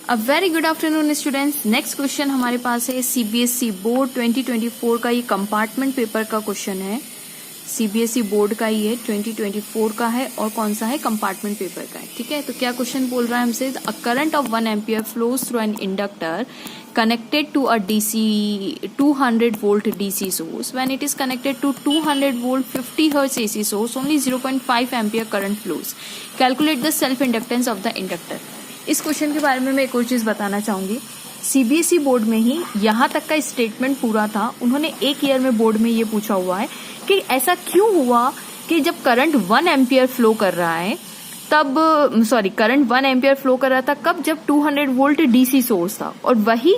A very good afternoon students. Next question हमारे पास है CBSE board 2024 का, ये कंपार्टमेंट पेपर का क्वेश्चन है। सीबीएसई बोर्ड का ही है, 2024 का है और कौन सा है, कंपार्टमेंट पेपर का है। ठीक है, तो क्या क्वेश्चन बोल रहा है हमसे, a current of 1 ampere flows through an inductor connected to a DC 200 volt DC source. When it is connected to 200 volt 50 hertz AC source, only 0.5 ampere current flows. Calculate the self inductance of the inductor. इस question के बारे में मैं एक और चीज बताना चाहूंगी। सीबीएसई बोर्ड में ही यहाँ तक का स्टेटमेंट पूरा था। उन्होंने एक ईयर में बोर्ड में ये पूछा हुआ है कि ऐसा क्यों हुआ कि जब करंट 1 एम्पियर फ्लो कर रहा है तब, करंट 1 एम्पियर फ्लो कर रहा था कब, जब 200 वोल्ट डीसी सोर्स था, और वही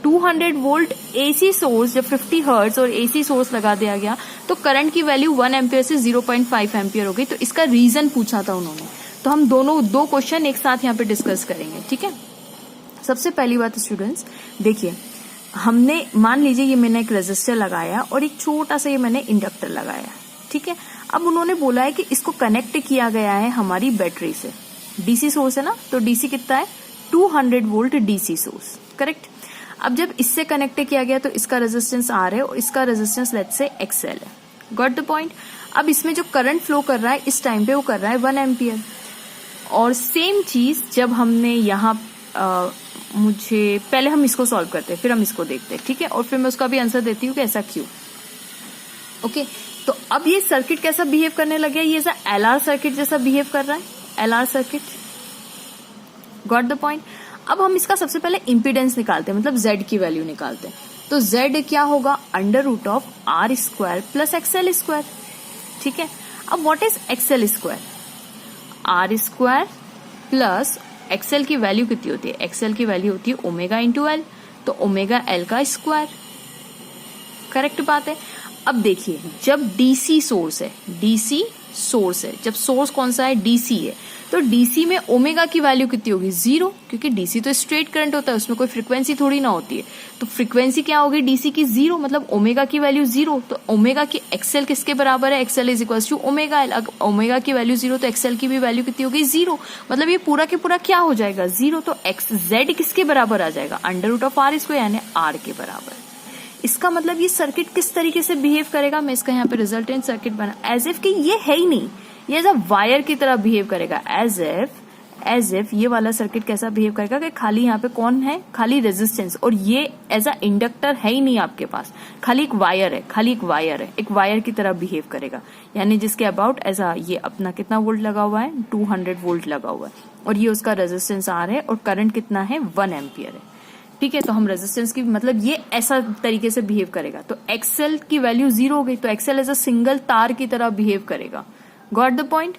200 वोल्ट एसी सोर्स जब 50 हर्ट्ज और एसी सोर्स लगा दिया गया तो करंट की वैल्यू 1 एम्पियर से 0.5 एम्पियर हो गई। तो इसका रीजन पूछा था उन्होंने। तो हम दो क्वेश्चन एक साथ यहाँ पे डिस्कस करेंगे। ठीक है, सबसे पहली बात स्टूडेंट्स देखिए, हमने मान लीजिए ये मैंने एक रेजिस्टर लगाया और एक छोटा सा ये मैंने इंडक्टर लगाया। ठीक है, अब उन्होंने बोला है कि इसको कनेक्ट किया गया है हमारी बैटरी से। डीसी सोर्स है ना, तो डीसी कितना है, 200 वोल्ट डीसी सोर्स, करेक्ट। अब जब इससे कनेक्ट किया गया तो इसका रेजिस्टेंस आर है और इसका रेजिस्टेंस लेट्स से एक्सएल है। Got the point. अब इसमें जो करंट फ्लो कर रहा है इस टाइम पे वो कर रहा है 1 एम्पियर। और सेम चीज जब हमने यहाँ मुझे पहले हम इसको सॉल्व करते हैं फिर हम इसको देखते हैं। ठीक है, और फिर मैं उसका भी आंसर देती हूँ कि ऐसा क्यों। ओके, तो अब ये सर्किट कैसा बिहेव करने लगे, ये ऐसा एलआर सर्किट जैसा बिहेव कर रहा है, LR circuit. Got the point. अब हम इसका सबसे पहले इंपीडेंस निकालते हैं, मतलब जेड की वैल्यू निकालते हैं। तो जेड क्या होगा, under root of R square plus XL square. ठीक है, अब what is XL square, R square plus XL की वैल्यू कितनी होती है, एक्सएल की वैल्यू होती है ओमेगा इंटू एल, तो ओमेगा एल का स्क्वायर। करेक्ट बात है। अब देखिए, जब डीसी सोर्स है, डीसी सोर्स है, जब सोर्स कौन सा है, डीसी है, तो डीसी में ओमेगा की वैल्यू कितनी होगी, 0, क्योंकि डीसी तो स्ट्रेट करंट होता है, उसमें कोई फ्रीक्वेंसी थोड़ी ना होती है। तो फ्रीक्वेंसी क्या होगी डीसी की, 0, मतलब ओमेगा की वैल्यू 0। तो ओमेगा की एक्सएल किसके बराबर है, XL is equal to omega L. अगर ओमेगा की वैल्यू 0 तो एक्सएल की भी वैल्यू कितनी होगी, 0, मतलब ये पूरा के पूरा क्या हो जाएगा, 0। तो एक्स जेड किसके बराबर आ जाएगा, under root of R square, यानी आर के बराबर। इसका मतलब ये सर्किट किस तरीके से बिहेव करेगा, मैं इसका यहाँ पे रिजल्टेंट सर्किट बना, एज इफ कि ये है ही नहीं, ये एज अ वायर की तरह बिहेव करेगा। एज इफ ये वाला सर्किट कैसा बिहेव करेगा कि खाली यहाँ पे कौन है, खाली रेजिस्टेंस, और ये एज अ इंडक्टर है ही नहीं आपके पास, खाली एक वायर है, खाली एक वायर है, एक वायर की तरह बिहेव करेगा। यानी जिसके अबाउट ऐसा ये अपना कितना वोल्ट लगा हुआ है, 200 वोल्ट लगा हुआ है, और ये उसका रेजिस्टेंस आर है और करंट कितना है, 1 एम्पियर है। ठीक है, तो हम रेजिस्टेंस की मतलब ये ऐसा तरीके से बिहेव करेगा। तो एक्सएल की वैल्यू 0 हो गई, तो एक्सएल एज अ सिंगल तार की तरह बिहेव करेगा। Got the point.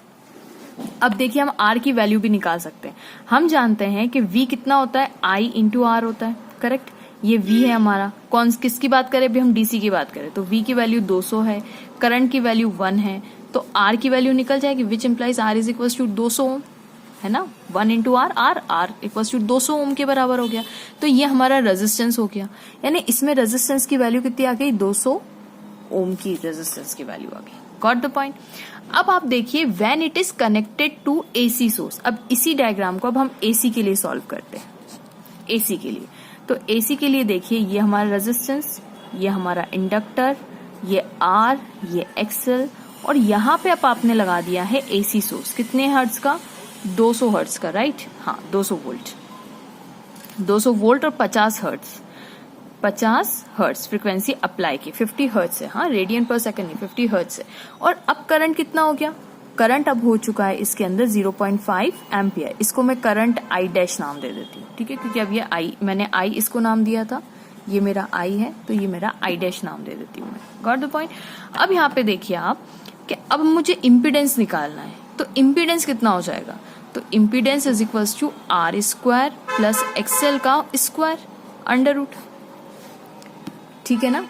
अब देखिए, हम आर की वैल्यू भी निकाल सकते हैं। हम जानते हैं कि वी कितना होता है, आई इंटू आर होता है, करेक्ट। ये वी है हमारा, कौन किसकी बात करें, अभी हम डीसी की बात करें, तो वी की वैल्यू 200 है, करंट की वैल्यू 1 है, तो आर की वैल्यू निकल जाएगी, which implies R is equal to 200 ohm, है ना, 1 into R, R equal to 200 ohm के बराबर हो गया। तो ये हमारा रेजिस्टेंस हो गया, यानी इसमें रेजिस्टेंस की वैल्यू कितनी आ गई, 200 ओम की रेजिस्टेंस की वैल्यू आ गई। Got the point. अब आप देखिए, when it is connected to AC source, अब इसी डायग्राम को अब हम एसी के लिए सॉल्व करते हैं। एसी के लिए, तो एसी के लिए देखिए, ये हमारा रेजिस्टेंस, ये हमारा इंडक्टर, ये आर, ये एक्सएल, और यहाँ पे अब आपने लगा दिया है एसी सोर्स, कितने हर्ट्ज का, 200 हर्ट्ज का, राइट, हाँ 200 वोल्ट, 200 वोल्ट और 50 हर्ट्ज, 50 हर्ट्ज फ्रीक्वेंसी अप्लाई की, 50 हर्ट्ज है, हाँ रेडियन पर सेकंड नहीं, 50 हर्ट्ज है। और अब करंट कितना हो गया, करंट अब हो चुका है इसके अंदर 0.5 एम्पियर। इसको मैं करंट आई डैश नाम दे देती हूँ। ठीक है, क्योंकि अब ये आई, मैंने आई इसको नाम दिया था, ये मेरा आई है, तो ये मेरा आई डैश नाम दे देती हूँ मैं। Got the point. अब यहाँ पे देखिए आप कि अब मुझे इम्पीडेंस निकालना है, तो इम्पीडेंस कितना हो जाएगा, तो impedance is equals to R square plus XL का स्क्वायर अंडर रूट। ठीक है ना।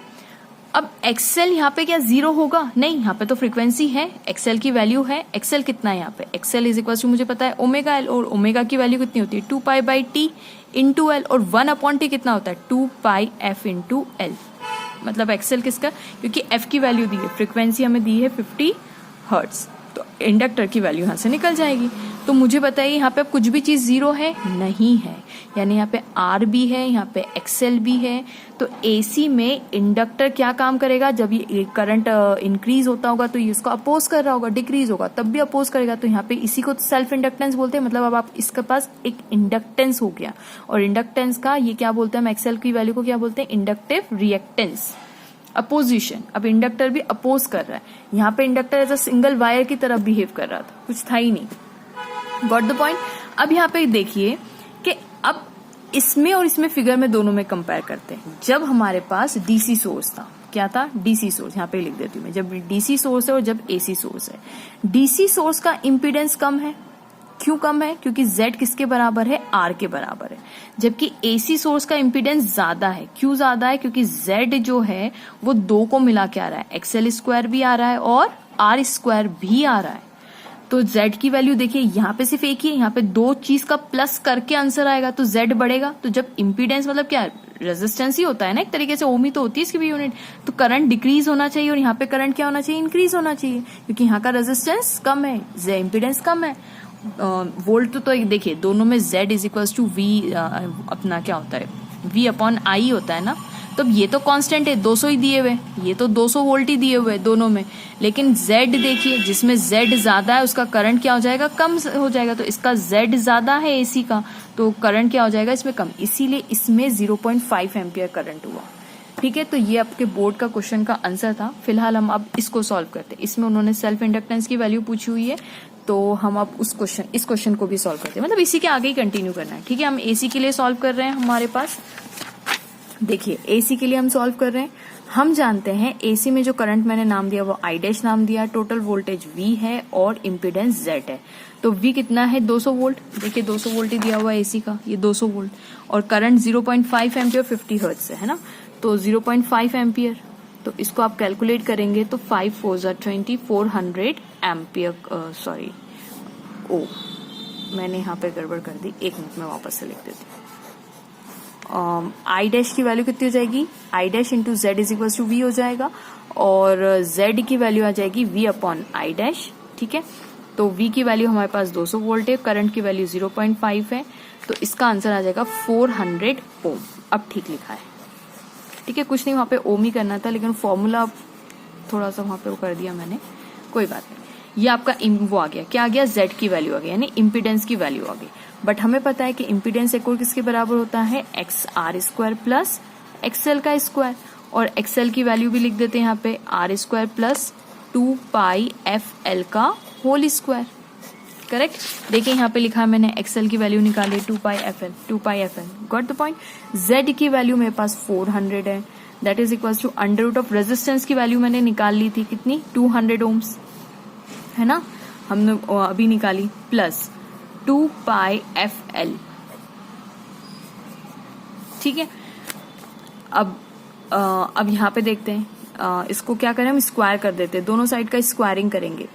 अब एक्सएल यहाँ पे क्या 0 होगा, नहीं, यहाँ पे तो फ्रीक्वेंसी है, एक्सएल की वैल्यू है, एक्सएल कितना है यहाँ पे, एक्सएल इज इक्वल्स टू मुझे पता है ओमेगा एल, और ओमेगा की वैल्यू कितनी होती है, 2 pi by T into L, और 1 अपॉन टी कितना होता है, 2 पाई एफ इंटू एल। मतलब एक्सएल किसका, क्योंकि एफ की वैल्यू दी है, फ्रीक्वेंसी हमें दी है 50 हर्ट्ज, तो इंडक्टर की वैल्यू यहाँ से निकल जाएगी। तो मुझे बताइए यहाँ पे अब कुछ भी चीज जीरो है नहीं है, यानी यहाँ पे आर भी है, यहाँ पे एक्सएल भी है। तो एसी में इंडक्टर क्या काम करेगा, जब ये करंट इंक्रीज होता होगा तो ये इसको अपोज कर रहा होगा, डिक्रीज होगा तब भी अपोज करेगा। तो यहाँ पे इसी को सेल्फ इंडक्टेंस बोलते हैं, मतलब अब आप इसके पास एक इंडक्टेंस हो गया। और इंडक्टेंस का ये क्या बोलते हैं, हम एक्सएल की वैल्यू को क्या बोलते हैं, इंडक्टिव रिएक्टेंस, अपोजिशन। अब इंडक्टर भी अपोज कर रहा है, यहाँ पे inductor as a single wire की तरफ बिहेव कर रहा था, कुछ था ही नहीं। Got the point. अब यहाँ पे देखिए कि अब इसमें और इसमें फिगर में दोनों में कंपेयर करते हैं। जब हमारे पास डीसी सोर्स था, क्या था, डीसी सोर्स, यहाँ पे लिख देती हूँ मैं, जब डीसी सोर्स है और जब एसी सोर्स है, डीसी सोर्स का इम्पीडेंस कम है। क्यों कम है, क्योंकि Z किसके बराबर है, R के बराबर है। जबकि AC सोर्स का इम्पीडेंस ज्यादा है। क्यों ज्यादा है, क्योंकि Z जो है वो दो को मिला के आ रहा है, XL स्क्वायर भी आ रहा है और R स्क्वायर भी आ रहा है। तो Z की वैल्यू देखिए यहाँ पे सिर्फ एक ही है, यहाँ पे दो चीज का प्लस करके आंसर आएगा तो Z बढ़ेगा। तो जब इम्पीडेंस मतलब क्या, रेजिस्टेंस ही होता है ना एक तरीके से, ओम ही तो होती है इसकी भी यूनिट। तो करंट डिक्रीज होना चाहिए और यहाँ पे करंट क्या होना चाहिए, इंक्रीज होना चाहिए, क्योंकि यहाँ का रेजिस्टेंस कम है, इम्पीडेंस कम है। वोल्ट तो देखिए दोनों में Z is equal to V, अपना क्या होता है, V अपॉन आई होता है ना। तो ये तो कांस्टेंट है, 200 ही दिए हुए, ये तो 200 वोल्ट ही दिए हुए दोनों में। लेकिन Z देखिए, जिसमें Z ज्यादा है उसका करंट क्या हो जाएगा, कम हो जाएगा। तो इसका Z ज्यादा है AC का, तो करंट क्या हो जाएगा इसमें कम, इसीलिए इसमें 0.5 एम्पियर करंट हुआ। ठीक है, तो ये आपके बोर्ड का क्वेश्चन का आंसर था। फिलहाल हम अब इसको सॉल्व करते हैं। इसमें उन्होंने सेल्फ इंडक्टेंस की वैल्यू पूछी हुई है, तो हम अब इस क्वेश्चन को भी सॉल्व करते हैं, मतलब इसी के आगे ही कंटिन्यू करना है। ठीक है, हम एसी के लिए सॉल्व कर रहे हैं। हमारे पास देखिए एसी के लिए हम सॉल्व कर रहे हैं। हम जानते हैं एसी में जो करंट मैंने नाम दिया वो आई डैश नाम दिया, टोटल वोल्टेज V है और इम्पीडेंस Z है। तो V कितना है, 200 वोल्ट। देखिए 200 वोल्ट ही दिया हुआ है एसी का, ये 200 वोल्ट। और करंट 0.5 एम्पियर 50 हर्ट्ज से है ना, तो 0.5 एम्पियर। तो इसको आप कैलकुलेट करेंगे तो 5 4 20 400 एम्पियर, सॉरी मैंने यहाँ पे गड़बड़ कर दी, एक मिनट में वापस से लिख देती हूँ। आई डैश की वैल्यू कितनी हो जाएगी, I dash into Z is equal to V हो जाएगा, और Z की वैल्यू आ जाएगी V अपॉन आई डैश। ठीक है, तो V की वैल्यू हमारे पास 200 वोल्ट है, करंट की वैल्यू 0.5 है, तो इसका आंसर आ जाएगा 400 ओम। अब ठीक लिखा है। ठीक है, कुछ नहीं वहां पे ओम ही करना था, लेकिन फॉर्मूला थोड़ा सा वहां पे वो कर दिया मैंने, कोई बात नहीं। ये आपका वो आ गया, क्या आ गया, Z की वैल्यू आ गई, यानी इम्पीडेंस की वैल्यू आ गई। बट हमें पता है कि इम्पीडेंस एक और किसके बराबर होता है, XR स्क्वायर प्लस XL का स्क्वायर, और XL की वैल्यू भी लिख देते हैं यहाँ पे, R square plus 2 pi FL का होल स्क्वायर। करेक्ट, देखिए यहाँ पे लिखा है मैंने, XL की वैल्यू निकाली 2 pi FL। Got the point. Z की वैल्यू मेरे पास 400 है, that is equal to under root of resistance की वैल्यू मैंने निकाल ली थी, कितनी, 200 ओम्स है ना, हमने अभी निकाली, प्लस 2 पाई FL। ठीक है, अब यहाँ पे देखते हैं, इसको क्या करें, हम स्क्वायर कर देते हैं, दोनों साइड का स्क्वायरिंग करेंगे,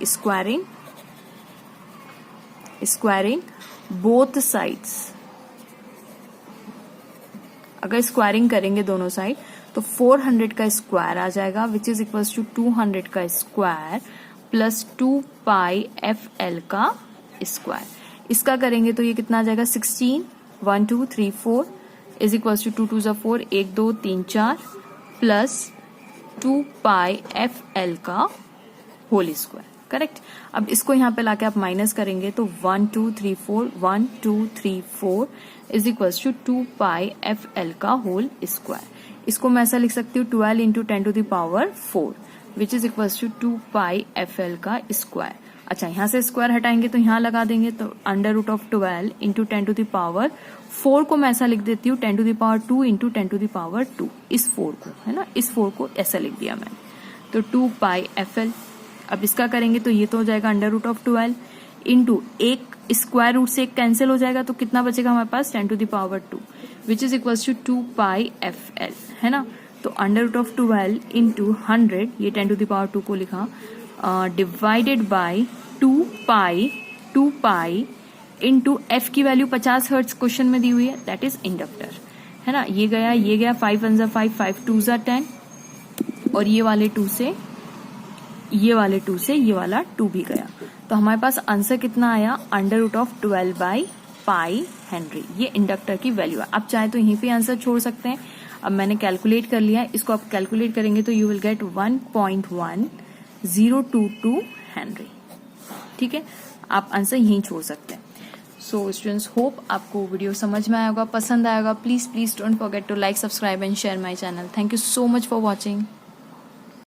स्क्वायरिंग बोथ साइड्स। अगर स्क्वायरिंग करेंगे दोनों साइड तो 400 का स्क्वायर आ जाएगा, विच इज इक्वल टू 200 का स्क्वायर प्लस 2 पाई FL का स्क्वायर। इसका करेंगे तो ये कितना आ जाएगा, 16 1 2 3 4 इज इक्वल टू 2 2 4 1 2 3 4 प्लस 2 पाई FL का होल स्क्वायर। करेक्ट, अब इसको यहाँ पे लाके आप माइनस करेंगे तो 1 2 3 4 1 2 3 4 is equal to 2 pi FL का होल स्क्वायर। इसको मैं ऐसा लिख सकती हूँ 12 into 10 to the power 4 which is equal to 2 pi FL का स्क्वायर। अच्छा, यहाँ से स्क्वायर हटाएंगे तो यहाँ लगा देंगे, तो under root of 12 into 10 to the power 4 को मैं ऐसा लिख देती हूँ 10 to the power 2 into 10 to the power 2, इस 4 को है ना, इस 4 को ऐसा लिख दिया मैंने, तो 2 पाई FL। अब इसका करेंगे तो ये तो हो जाएगा अंडर रूट ऑफ 12 इंटू एक स्क्वायर रूट से एक कैंसिल हो जाएगा, तो कितना बचेगा हमारे पास 10 to the power 2 which is equal to 2 pi FL है ना। तो अंडर रूट ऑफ 12 इंटू 100, ये 10 टू द पावर 2 को लिखा, divided by 2 pi into F की वैल्यू 50 हर्ट्ज क्वेश्चन में दी हुई है, दैट इज इंडक्टर है ना। ये गया 5 1 5 5 2 10 और ये वाले 2 से ये वाले 2 से ये वाला 2 भी गया, तो हमारे पास आंसर कितना आया, √12/पाई हेनरी। ये इंडक्टर की वैल्यू है। आप चाहे तो यहीं पे आंसर छोड़ सकते हैं। अब मैंने कैलकुलेट कर लिया है, इसको आप कैलकुलेट करेंगे तो यू विल गेट 1.1022 हेनरी। ठीक है, आप आंसर यहीं छोड़ सकते हैं। सो स्टूडेंट्स, होप आपको वीडियो समझ में आया होगा, पसंद आएगा। Please don't forget to like, subscribe and share my channel. Thank you so much for watching.